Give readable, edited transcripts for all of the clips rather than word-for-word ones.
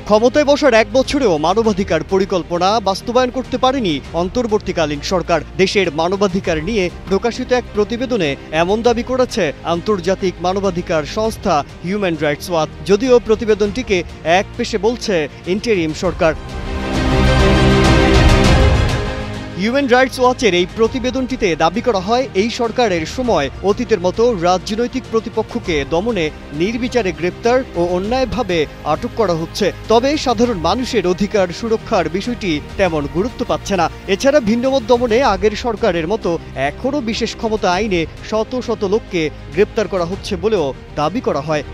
ক্ষমতায় বসার 1 বছরেও মানবাধিকার পরিকল্পনা বাস্তবায়ন করতে পারেনি অন্তর্বর্তীকালীন সরকার। দেশের মানবাধিকার নিয়ে প্রকাশিত এক প্রতিবেদনে এমন দাবি করেছে আন্তর্জাতিক মানবাধিকার সংস্থা হিউম্যান রাইটস ওয়াচ। যদিও প্রতিবেদনটিকে একপেশে বলছে ইন্টারিম সরকার। হিউম্যান রাইটস ওয়াচের এই প্রতিবেদনটিতে দাবি করা হয়, এই সরকারের সময় অতীতের মতো রাজনৈতিক প্রতিপক্ষকে দমনে নির্বিচারে গ্রেপ্তার ও অন্যায়ভাবে আটক করা হচ্ছে। তবে সাধারণ মানুষের অধিকার সুরক্ষার বিষয়টি তেমন গুরুত্ব পাচ্ছে না। এছাড়া ভিন্নমত দমনে আগের সরকারের মতো এখনও বিশেষ ক্ষমতা আইনে শত শত লোককে গ্রেপ্তার করা হচ্ছে বলেও দাবি করা হয়।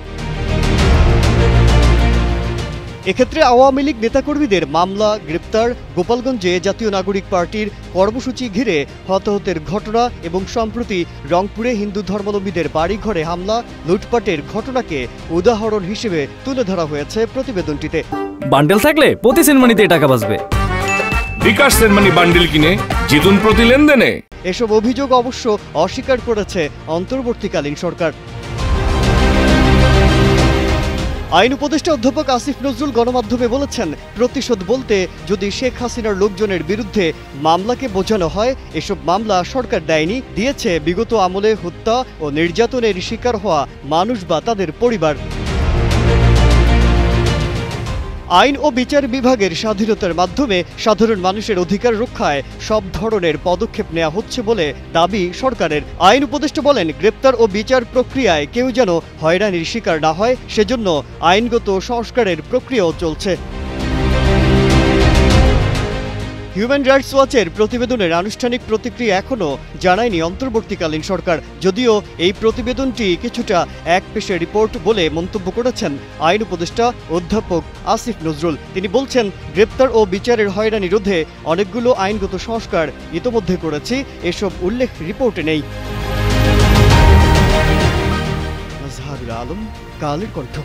এক্ষেত্রে আওয়ামী লীগ নেতাকর্মীদের মামলা, গ্রেপ্তার, গোপালগঞ্জে জাতীয় নাগরিক পার্টির কর্মসূচি ঘিরে হতাহতের ঘটনা এবং সম্প্রতি রংপুরে হিন্দু ধর্মাবলম্বীদের বাড়িঘরে হামলা, লুটপাটের ঘটনাকে উদাহরণ হিসেবে তুলে ধরা হয়েছে প্রতিবেদনটিতে। বান্ডেল থাকলে প্রতি সেনমানিতে টাকা বাঁচবে। বিকাশ সেনমানি বান্ডেল কিনে জিতুন প্রতি লেনদেনে। এসব অভিযোগ অবশ্য অস্বীকার করেছে অন্তর্বর্তীকালীন সরকার। আইন উপদেষ্টা অধ্যাপক আসিফ নজরুল গণমাধ্যমে বলেছেন, প্রতিশোধ বলতে যদি শেখ হাসিনার লোকজনের বিরুদ্ধে মামলাকে বোঝানো হয়, এসব মামলা সরকার দেয়নি, দিয়েছে বিগত আমলে হত্যা ও নির্যাতনের শিকার হওয়া মানুষ বা তাদের পরিবার। আইন ও বিচার বিভাগের স্বাধীনতার মাধ্যমে সাধারণ মানুষের অধিকার রক্ষায় সব ধরনের পদক্ষেপ নেওয়া হচ্ছে বলে দাবি সরকারের। আইন উপদেষ্টা বলেন, গ্রেপ্তার ও বিচার প্রক্রিয়ায় কেউ যেন হয়রানির শিকার না হয়, সেজন্য আইনগত সংস্কারের প্রক্রিয়াও চলছে। হিউম্যান রাইটস ওয়াচের প্রতিবেদনের আনুষ্ঠানিক প্রতিক্রিয়া এখনও জানায়নি অন্তর্বর্তীকালীন সরকার। যদিও এই প্রতিবেদনটি কিছুটা একপেশে রিপোর্ট বলে মন্তব্য করেছেন আইন উপদেষ্টা অধ্যাপক আসিফ নজরুল। তিনি বলছেন, গ্রেপ্তার ও বিচারের হয়রানি রোধে অনেকগুলো আইনগত সংস্কার ইতোমধ্যে করেছি, এসব উল্লেখ রিপোর্টে নেই। আজহারুল আলম, কালের কণ্ঠ।